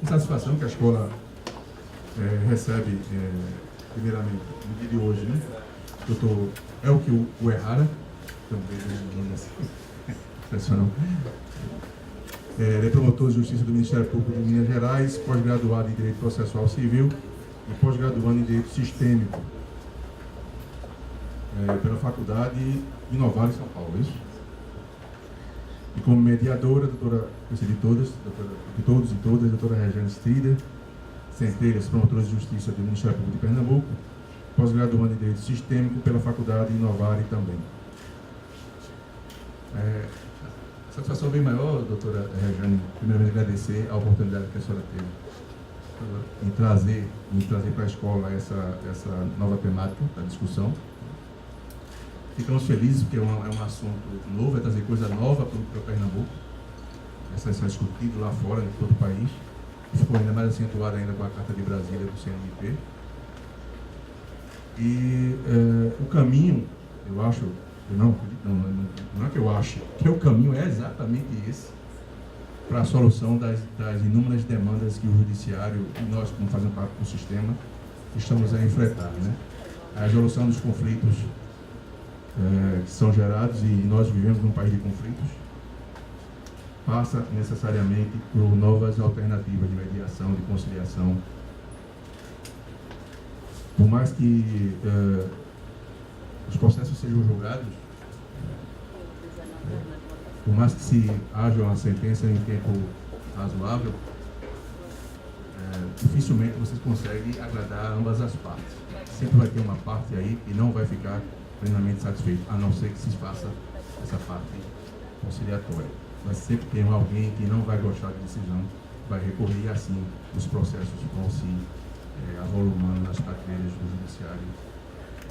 Com satisfação que a escola recebe, primeiramente, no dia de hoje, né? Doutor Elkio Uehara, também nome assim, excepcional. Ele é promotor de Justiça do Ministério Público de Minas Gerais, pós-graduado em Direito Processual Civil e pós-graduando em Direito Sistêmico pela Faculdade Inovar em São Paulo, isso? E como mediadora, doutora, de todos e todas, doutora Regiane Strider, Centelhas, promotora de Justiça do Ministério Público de Pernambuco, pós-graduando em Direito Sistêmico pela Faculdade Inovar também. Satisfação bem maior, doutora Regiane, primeiramente agradecer a oportunidade que a senhora teve em trazer para a escola essa nova temática da discussão. Ficamos felizes porque é um assunto novo, é trazer coisa nova para Pernambuco. Essa é discutido lá fora, em todo o país. Ficou ainda mais acentuado ainda com a Carta de Brasília do CNMP. E o caminho, eu acho, não é que eu acho, que o caminho é exatamente esse para a solução das inúmeras demandas que o Judiciário e nós, como fazemos parte do sistema, estamos a enfrentar, né? A resolução dos conflitos que são gerados, e nós vivemos num país de conflitos, passa necessariamente por novas alternativas de mediação, de conciliação. Por mais que os processos sejam julgados, por mais que se haja uma sentença em tempo razoável, dificilmente vocês conseguem agradar ambas as partes. Sempre vai ter uma parte aí que não vai ficar plenamente satisfeito, a não ser que se faça essa parte conciliatória. Mas sempre tem alguém que não vai gostar da decisão, vai recorrer, e assim os processos vão se avolumando nas carteiras do Judiciário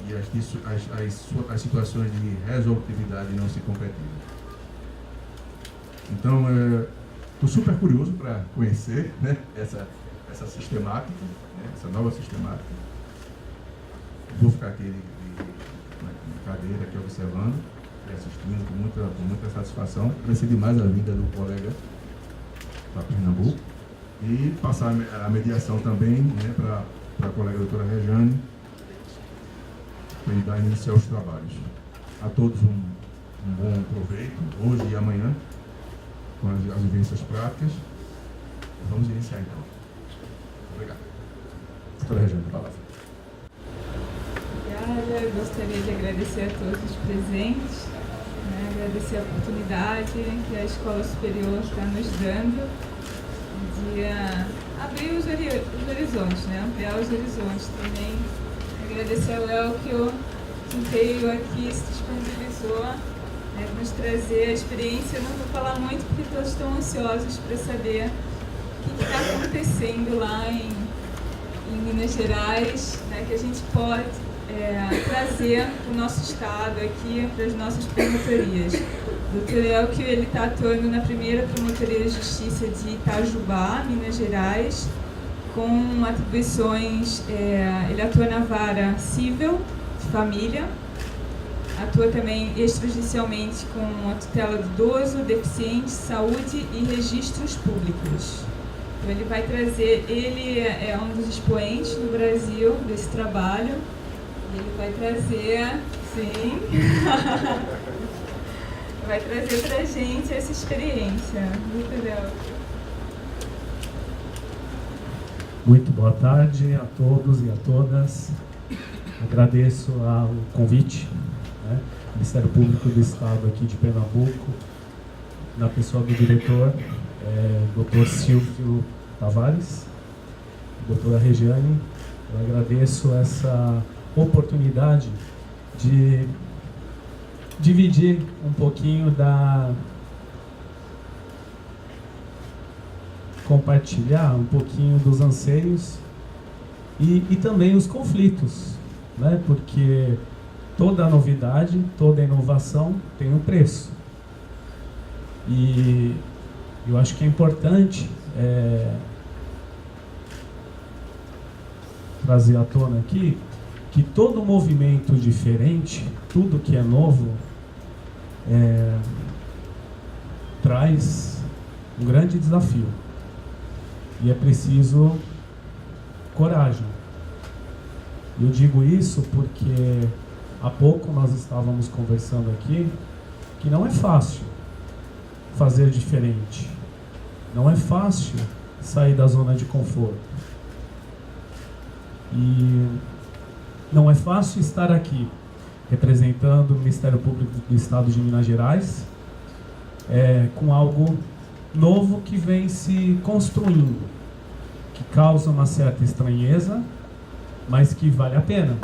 e as situações de resolutividade não se concretizam. Então, estou super curioso para conhecer, né, essa sistemática, né, essa nova sistemática. Vou ficar aqui na cadeira, aqui observando e assistindo com muita satisfação. Agradecer demais a vinda do colega para Pernambuco e passar a mediação também, né, para a colega doutora Regiane, para dar início aos trabalhos. A todos um bom proveito, hoje e amanhã, com as vivências práticas. Vamos iniciar então. Obrigado. Doutora Regiane, a palavra. Obrigada, eu gostaria de agradecer a todos os presentes, né, agradecer a oportunidade que a Escola Superior está nos dando de abrir os horizontes, né, ampliar os horizontes também. Agradecer ao Elkio, que veio aqui, se disponibilizou, né, nos trazer a experiência. Eu não vou falar muito porque todos estão ansiosos para saber o que está acontecendo lá em Minas Gerais, né, que a gente pode trazer para o nosso estado aqui, para as nossas promotorias. O Dr. Elkio, ele está atuando na primeira Promotoria de Justiça de Itajubá, Minas Gerais, com atribuições, ele atua na vara civil de família, atua também extrajudicialmente com a tutela do idoso, deficiente, saúde e registros públicos. Então ele vai trazer, ele é um dos expoentes no Brasil desse trabalho, e ele vai trazer, sim, vai trazer pra gente essa experiência. Muito legal. Muito boa tarde a todos e a todas. Agradeço o convite, né, do Ministério Público do Estado aqui de Pernambuco, na pessoa do diretor, Dr. Silvio Tavares, doutora Regiane. Eu agradeço essa oportunidade de dividir um pouquinho compartilhar um pouquinho dos anseios e também os conflitos, né? Porque toda novidade, toda inovação tem um preço. E eu acho que é importante trazer à tona aqui que todo movimento diferente, tudo que é novo, traz um grande desafio. E é preciso coragem. Eu digo isso porque há pouco nós estávamos conversando aqui que não é fácil fazer diferente. Não é fácil sair da zona de conforto. E não é fácil estar aqui representando o Ministério Público do Estado de Minas Gerais, com algo novo que vem se construindo, que causa uma certa estranheza, mas que vale a pena.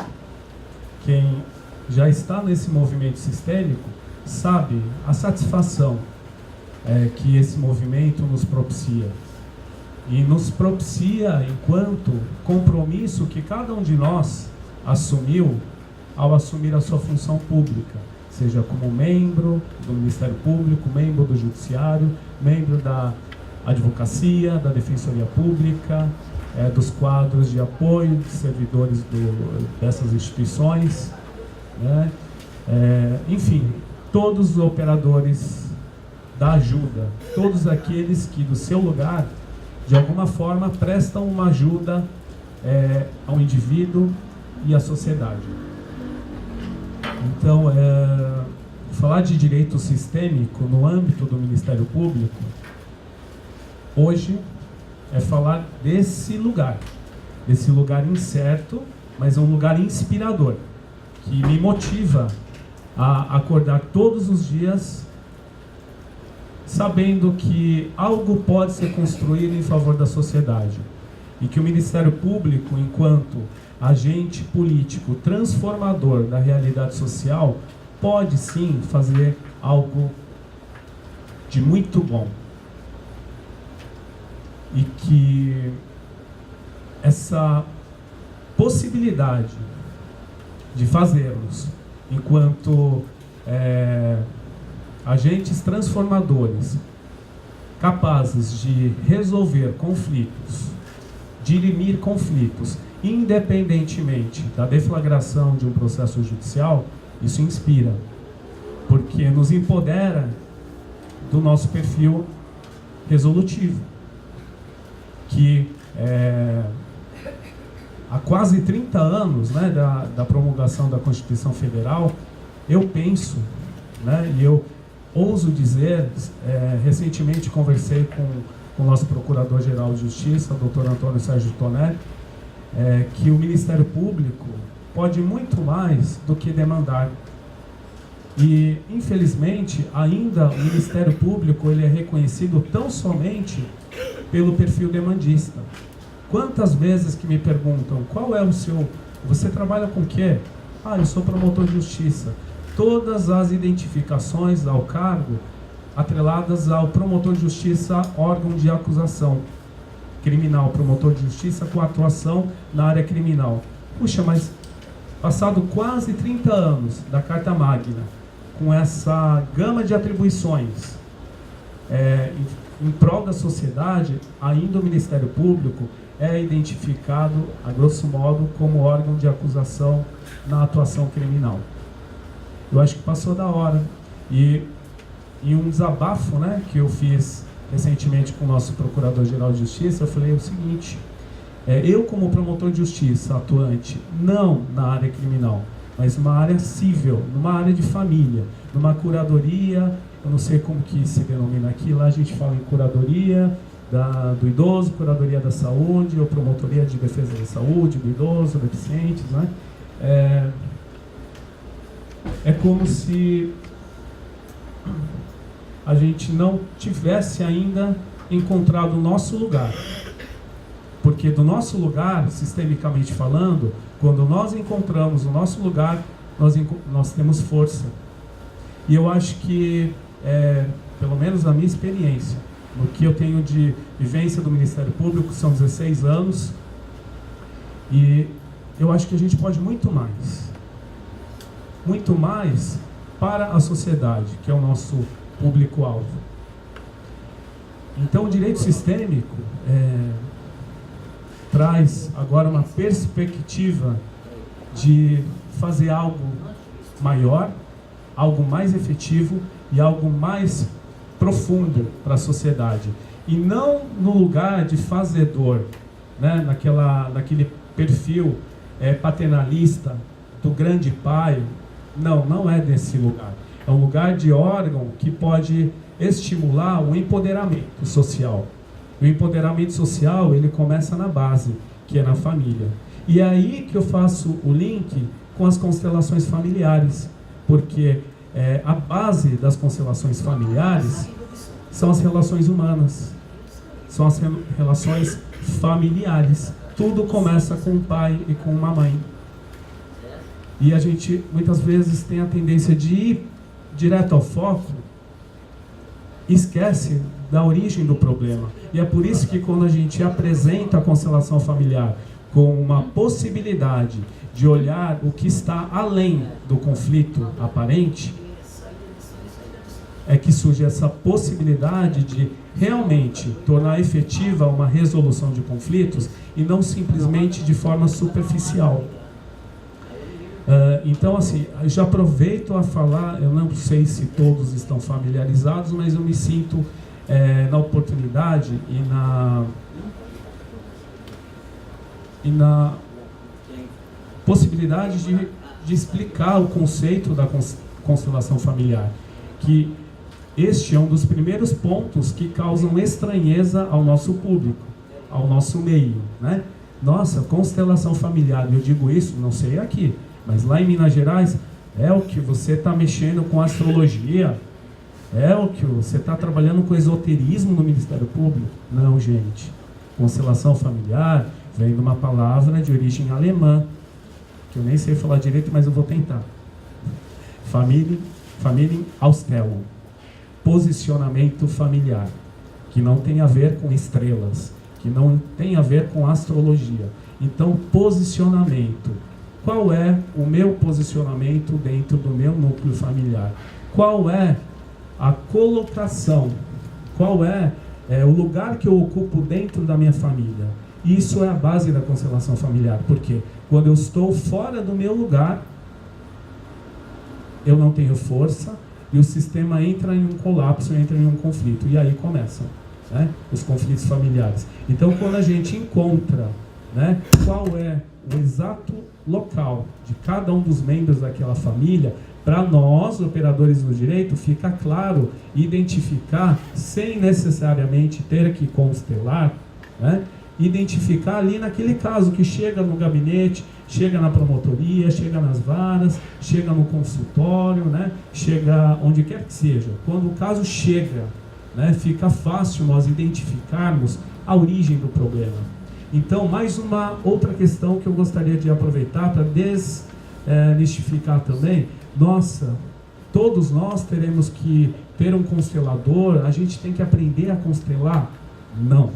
Quem já está nesse movimento sistêmico sabe a satisfação que esse movimento nos propicia. E nos propicia enquanto compromisso que cada um de nós assumiu ao assumir a sua função pública, seja como membro do Ministério Público, membro do Judiciário, membro da Advocacia, da Defensoria Pública, dos quadros de apoio de servidores dessas instituições, né? Enfim, todos os operadores da ajuda, todos aqueles que do seu lugar, de alguma forma, prestam uma ajuda ao indivíduo e à sociedade. Então, falar de direito sistêmico no âmbito do Ministério Público, hoje, é falar desse lugar incerto, mas um lugar inspirador, que me motiva a acordar todos os dias sabendo que algo pode ser construído em favor da sociedade e que o Ministério Público, enquanto agente político transformador da realidade social, pode sim fazer algo de muito bom. E que essa possibilidade de fazermos enquanto agentes transformadores, capazes de resolver conflitos, dirimir conflitos, independentemente da deflagração de um processo judicial, isso inspira, porque nos empodera do nosso perfil resolutivo, que há quase 30 anos, né, da promulgação da Constituição Federal, eu penso, né, e eu ouso dizer, recentemente conversei com o nosso Procurador-Geral de Justiça, Dr. Antônio Sérgio Toné, que o Ministério Público pode muito mais do que demandar. E, infelizmente, ainda o Ministério Público ele é reconhecido tão somente pelo perfil demandista. Quantas vezes que me perguntam, qual é o seu... Você trabalha com o quê? Ah, eu sou promotor de justiça. Todas as identificações ao cargo atreladas ao promotor de justiça, órgão de acusação criminal, promotor de justiça com atuação na área criminal. Puxa, mas passado quase 30 anos da Carta Magna, com essa gama de atribuições em prol da sociedade, ainda o Ministério Público é identificado, a grosso modo, como órgão de acusação na atuação criminal. Eu acho que passou da hora. E um desabafo, né, que eu fiz recentemente com o nosso Procurador-Geral de Justiça, eu falei o seguinte: eu como promotor de justiça atuante, não na área criminal, mas numa área civil, numa área de família, numa curadoria, eu não sei como que se denomina aqui, lá a gente fala em curadoria do idoso, curadoria da saúde, ou promotoria de defesa da saúde, do idoso, deficientes, né? É como se a gente não tivesse ainda encontrado o nosso lugar. Porque do nosso lugar, sistemicamente falando, quando nós encontramos o nosso lugar, nós temos força. E eu acho que, pelo menos na minha experiência, no que eu tenho de vivência do Ministério Público, são 16 anos, e eu acho que a gente pode muito mais para a sociedade, que é o nosso público-alvo. Então, o direito sistêmico traz agora uma perspectiva de fazer algo maior, algo mais efetivo e algo mais profundo para a sociedade. E não no lugar de fazedor, né? Naquele perfil paternalista do grande pai. Não é desse lugar. É um lugar de órgão que pode estimular o empoderamento social. O empoderamento social, ele começa na base, que é na família. E é aí que eu faço o link com as constelações familiares, porque a base das constelações familiares são as relações humanas, são as relações familiares. Tudo começa com um pai e com uma mãe. E a gente, muitas vezes, tem a tendência de ir direto ao foco, esquece da origem do problema. E é por isso que quando a gente apresenta a constelação familiar com uma possibilidade de olhar o que está além do conflito aparente, é que surge essa possibilidade de realmente tornar efetiva uma resolução de conflitos e não simplesmente de forma superficial. Então, assim, eu já aproveito a falar, eu não sei se todos estão familiarizados, mas eu me sinto na oportunidade e na possibilidade de explicar o conceito da constelação familiar, que este é um dos primeiros pontos que causam estranheza ao nosso público, ao nosso meio, né? Nossa, constelação familiar, eu digo isso, não sei aqui, mas lá em Minas Gerais, é o que você está mexendo com astrologia, é o que você está trabalhando com esoterismo no Ministério Público? Não, gente. Constelação familiar vem de uma palavra de origem alemã, que eu nem sei falar direito, mas eu vou tentar. Familienausstellung. Posicionamento familiar, que não tem a ver com estrelas, que não tem a ver com astrologia. Então, posicionamento. Qual é o meu posicionamento dentro do meu núcleo familiar? Qual é a colocação? Qual é o lugar que eu ocupo dentro da minha família? Isso é a base da constelação familiar, porque quando eu estou fora do meu lugar, eu não tenho força e o sistema entra em um colapso, entra em um conflito, e aí começam, né, os conflitos familiares. Então, quando a gente encontra, né, qual é o exato local de cada um dos membros daquela família, para nós, operadores do direito, fica claro identificar, sem necessariamente ter que constelar, né, identificar ali naquele caso que chega no gabinete, chega na promotoria, chega nas varas, chega no consultório, né, chega onde quer que seja. Quando o caso chega, né, fica fácil nós identificarmos a origem do problema. Então, mais uma outra questão que eu gostaria de aproveitar para desmistificar também. Nossa, todos nós teremos que ter um constelador, a gente tem que aprender a constelar? Não.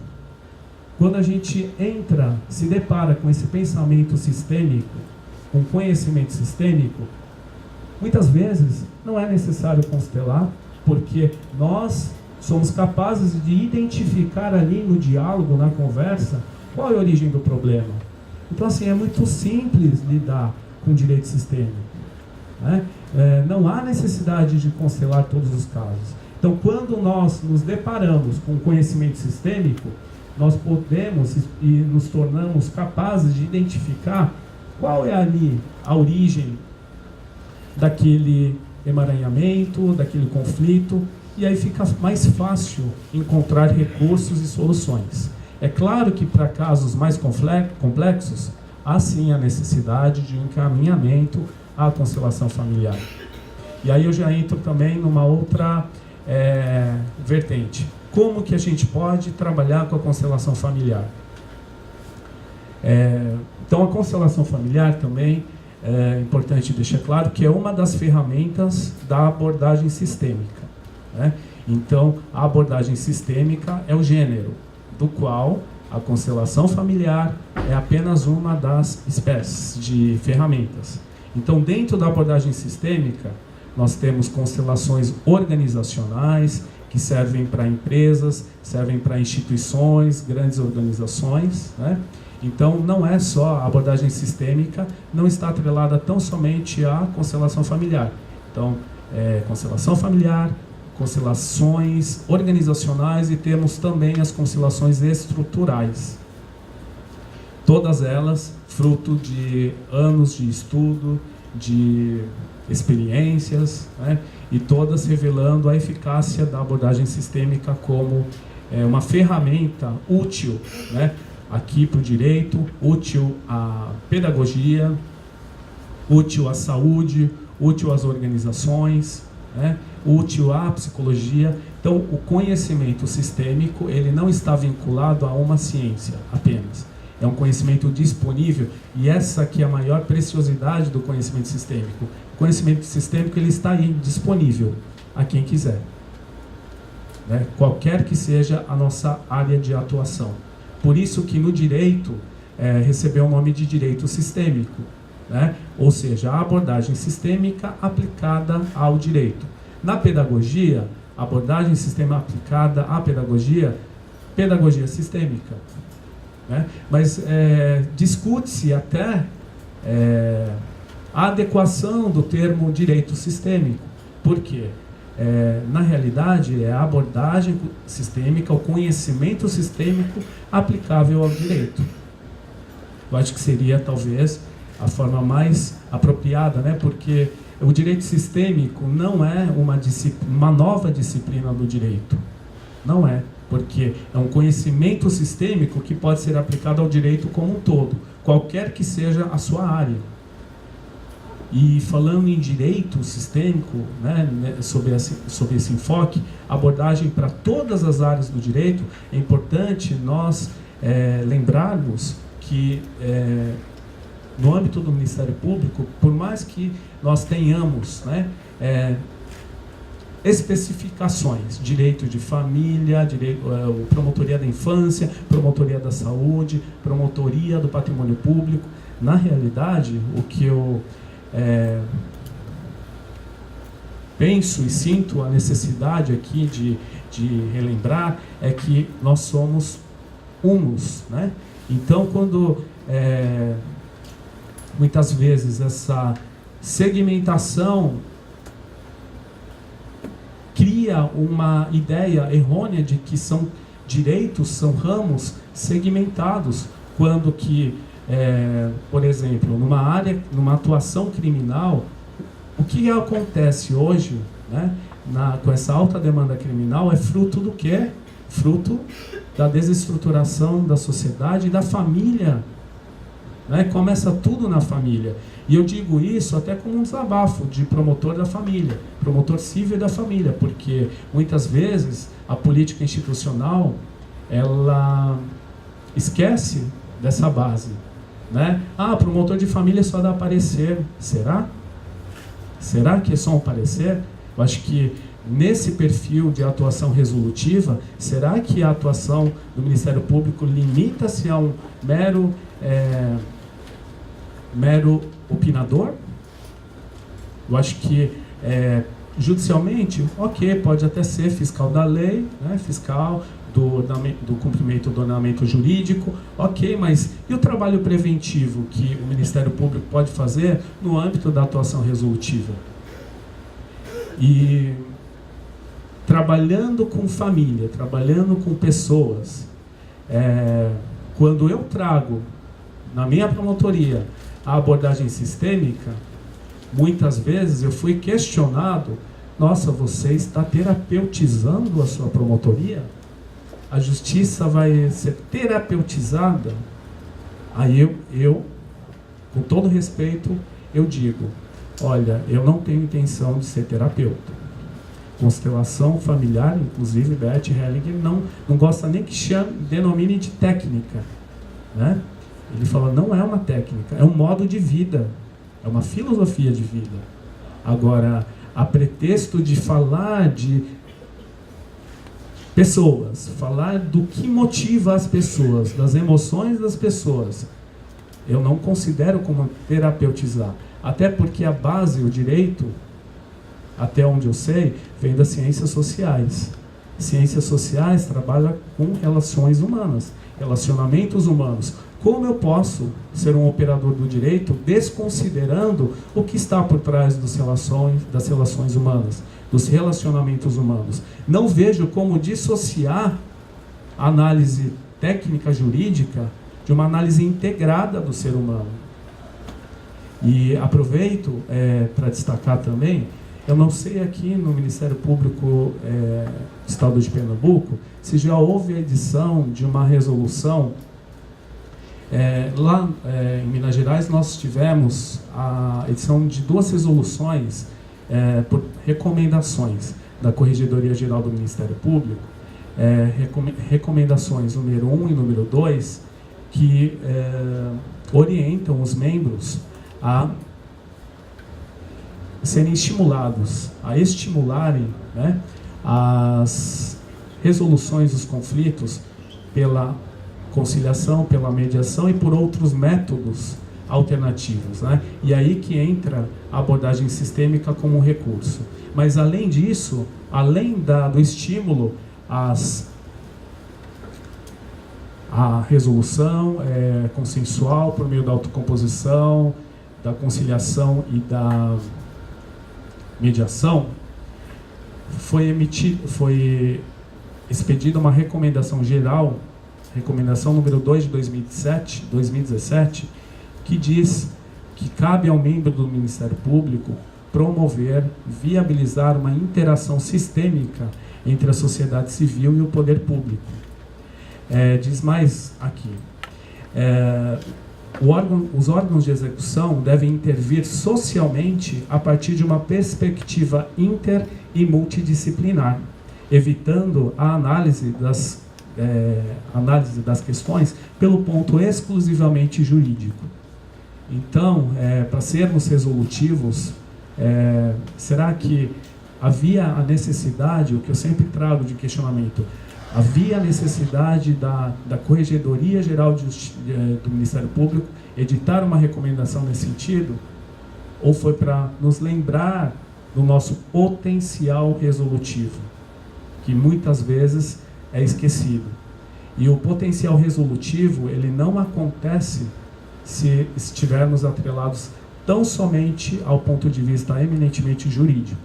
Quando a gente entra, se depara com esse pensamento sistêmico, com conhecimento sistêmico, muitas vezes não é necessário constelar, porque nós somos capazes de identificar ali no diálogo, na conversa, qual é a origem do problema. Então, assim, é muito simples lidar com direito sistêmico, né? Não há necessidade de constelar todos os casos. Então, quando nós nos deparamos com conhecimento sistêmico, nós podemos e nos tornamos capazes de identificar qual é ali a origem daquele emaranhamento, daquele conflito, e aí fica mais fácil encontrar recursos e soluções. É claro que para casos mais complexos, há sim a necessidade de um encaminhamento à constelação familiar. E aí eu já entro também numa outra vertente. Como que a gente pode trabalhar com a constelação familiar? Então, a constelação familiar também é importante deixar claro que é uma das ferramentas da abordagem sistêmica, né? Então, a abordagem sistêmica é o gênero do qual a constelação familiar é apenas uma das espécies de ferramentas. Então, dentro da abordagem sistêmica, nós temos constelações organizacionais, que servem para empresas, servem para instituições, grandes organizações, né? Então, não é só a abordagem sistêmica, não está atrelada tão somente à constelação familiar. Então, constelação familiar, constelações organizacionais e temos também as constelações estruturais. Todas elas fruto de anos de estudo, de experiências, né? E todas revelando a eficácia da abordagem sistêmica como uma ferramenta útil, né? Aqui para o direito, útil à pedagogia, útil à saúde, útil às organizações, né? Útil à psicologia. Então, o conhecimento sistêmico ele não está vinculado a uma ciência apenas. É um conhecimento disponível e essa aqui é a maior preciosidade do conhecimento sistêmico. O conhecimento sistêmico ele está aí, disponível a quem quiser, né? Qualquer que seja a nossa área de atuação. Por isso que no direito recebeu o nome de direito sistêmico, né? Ou seja, a abordagem sistêmica aplicada ao direito. Na pedagogia, a abordagem sistêmica aplicada à pedagogia sistêmica. Né? Mas discute-se até a adequação do termo direito sistêmico. Por quê? Na realidade, é a abordagem sistêmica, o conhecimento sistêmico aplicável ao direito. Eu acho que seria, talvez, a forma mais apropriada, né? Porque o direito sistêmico não é uma nova disciplina do direito. Não é. Porque é um conhecimento sistêmico que pode ser aplicado ao direito como um todo, qualquer que seja a sua área. E falando em direito sistêmico, né, sobre esse enfoque, abordagem para todas as áreas do direito, é importante nós lembrarmos que no âmbito do Ministério Público, por mais que nós tenhamos, né, especificações, direito de família, promotoria da infância, promotoria da saúde, promotoria do patrimônio público. Na realidade, o que eu penso e sinto a necessidade aqui de relembrar é que nós somos unos, né? Então, quando muitas vezes essa segmentação cria uma ideia errônea de que são direitos, são ramos segmentados, quando que, por exemplo, numa atuação criminal, o que acontece hoje, né, com essa alta demanda criminal é fruto do quê? Fruto da desestruturação da sociedade e da família, né? Começa tudo na família. E eu digo isso até como um desabafo de promotor da família, promotor civil da família, porque muitas vezes a política institucional ela esquece dessa base, né? Promotor de família só dá parecer. Será? Será que é só um parecer? Eu acho que nesse perfil de atuação resolutiva, será que a atuação do Ministério Público limita-se a um mero opinador? Eu acho que judicialmente, ok, pode até ser fiscal da lei, né, fiscal do cumprimento do ordenamento jurídico, ok, mas e o trabalho preventivo que o Ministério Público pode fazer no âmbito da atuação resolutiva? E trabalhando com família, trabalhando com pessoas, quando eu trago na minha promotoria a abordagem sistêmica, muitas vezes eu fui questionado: nossa, você está terapeutizando a sua promotoria? A justiça vai ser terapeutizada? Aí eu com todo respeito, eu digo: olha, eu não tenho intenção de ser terapeuta. Constelação familiar, inclusive Bert Hellinger não gosta nem que denomine de técnica, né? Ele fala, não é uma técnica, é um modo de vida, é uma filosofia de vida. Agora, a pretexto de falar de pessoas, falar do que motiva as pessoas, das emoções das pessoas, eu não considero como terapeutizar. Até porque a base, o direito, até onde eu sei, vem das ciências sociais. Ciências sociais trabalham com relações humanas, relacionamentos humanos. Como eu posso ser um operador do direito desconsiderando o que está por trás das relações humanas? dos relacionamentos humanos. Não vejo como dissociar a análise técnica jurídica de uma análise integrada do ser humano. E aproveito para destacar também, eu não sei aqui no Ministério Público do Estado de Pernambuco se já houve a edição de uma resolução. Lá em Minas Gerais nós tivemos a edição de 2 resoluções por recomendações da Corregedoria Geral do Ministério Público, recomendações número 1 e número 2, que orientam os membros a serem estimulados, a estimularem, né, as resoluções dos conflitos pela conciliação, pela mediação e por outros métodos alternativos, né? E aí que entra a abordagem sistêmica como um recurso. Mas além disso, além do estímulo a resolução consensual por meio da autocomposição, da conciliação e da mediação, foi expedida uma recomendação geral, recomendação número 2 de 2017, que diz que cabe ao membro do Ministério Público promover, viabilizar uma interação sistêmica entre a sociedade civil e o poder público. Diz mais aqui, os órgãos de execução devem intervir socialmente a partir de uma perspectiva inter e multidisciplinar, evitando a análise das questões pelo ponto exclusivamente jurídico. Então, para sermos resolutivos, será que havia a necessidade, o que eu sempre trago de questionamento, havia a necessidade da Corregedoria Geral do Ministério Público editar uma recomendação nesse sentido? Ou foi para nos lembrar do nosso potencial resolutivo, que muitas vezes é esquecido? E o potencial resolutivo, ele não acontece se estivermos atrelados tão somente ao ponto de vista eminentemente jurídico.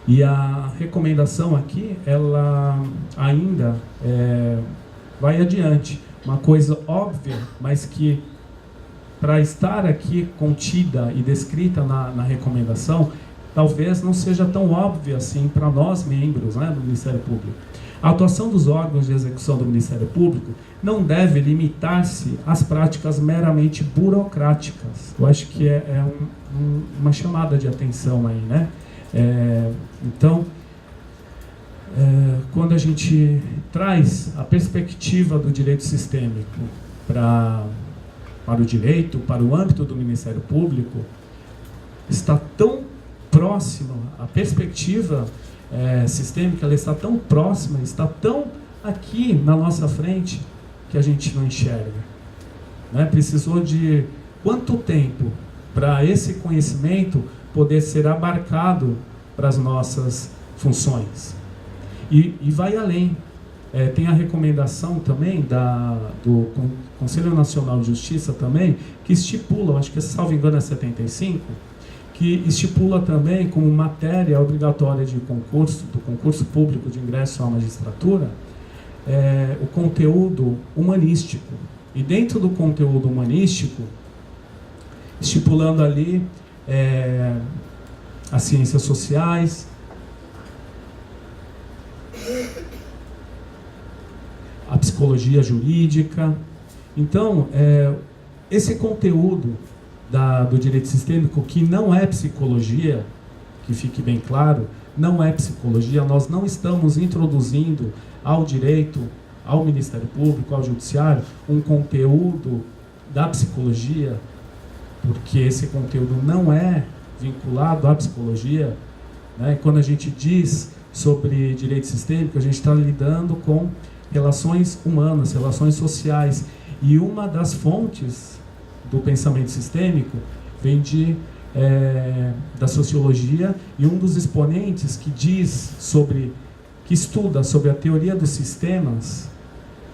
E a recomendação aqui, ela ainda vai adiante. Uma coisa óbvia, mas que para estar aqui contida e descrita na recomendação, talvez não seja tão óbvia assim para nós, membros, né, do Ministério Público. A atuação dos órgãos de execução do Ministério Público não deve limitar-se às práticas meramente burocráticas. Eu acho que uma chamada de atenção aí, né? Então, quando a gente traz a perspectiva do direito sistêmico para o direito, para o âmbito do Ministério Público, está tão próximo, a perspectiva sistêmica, ela está tão próxima, está tão aqui na nossa frente, que a gente não enxerga, né? Precisou de quanto tempo para esse conhecimento poder ser abarcado para as nossas funções? E vai além. Tem a recomendação também do Conselho Nacional de Justiça também, que estipula, acho que, salvo engano, é 75, que estipula também como matéria obrigatória do concurso público de ingresso à magistratura, o conteúdo humanístico. E dentro do conteúdo humanístico, estipulando ali as ciências sociais, a psicologia jurídica. Então, esse conteúdo do direito sistêmico, que não é psicologia, que fique bem claro, não é psicologia, nós não estamos introduzindo ao direito, ao Ministério Público, ao Judiciário, um conteúdo da psicologia, porque esse conteúdo não é vinculado à psicologia, né? Quando a gente diz sobre direito sistêmico, a gente está lidando com relações humanas, relações sociais, e uma das fontes do pensamento sistêmico vem da sociologia, e um dos exponentes que estuda sobre a teoria dos sistemas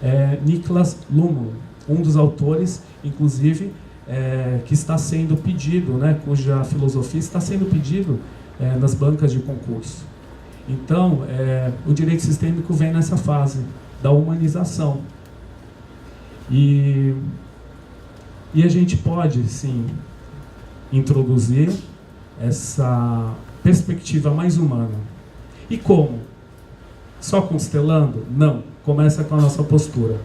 é Niklas Luhmann, um dos autores, inclusive, que está sendo pedido, né, cuja filosofia está sendo pedido nas bancas de concurso. Então, o direito sistêmico vem nessa fase da humanização. E a gente pode, sim, introduzir essa perspectiva mais humana. E como? Só constelando? Não. Começa com a nossa postura.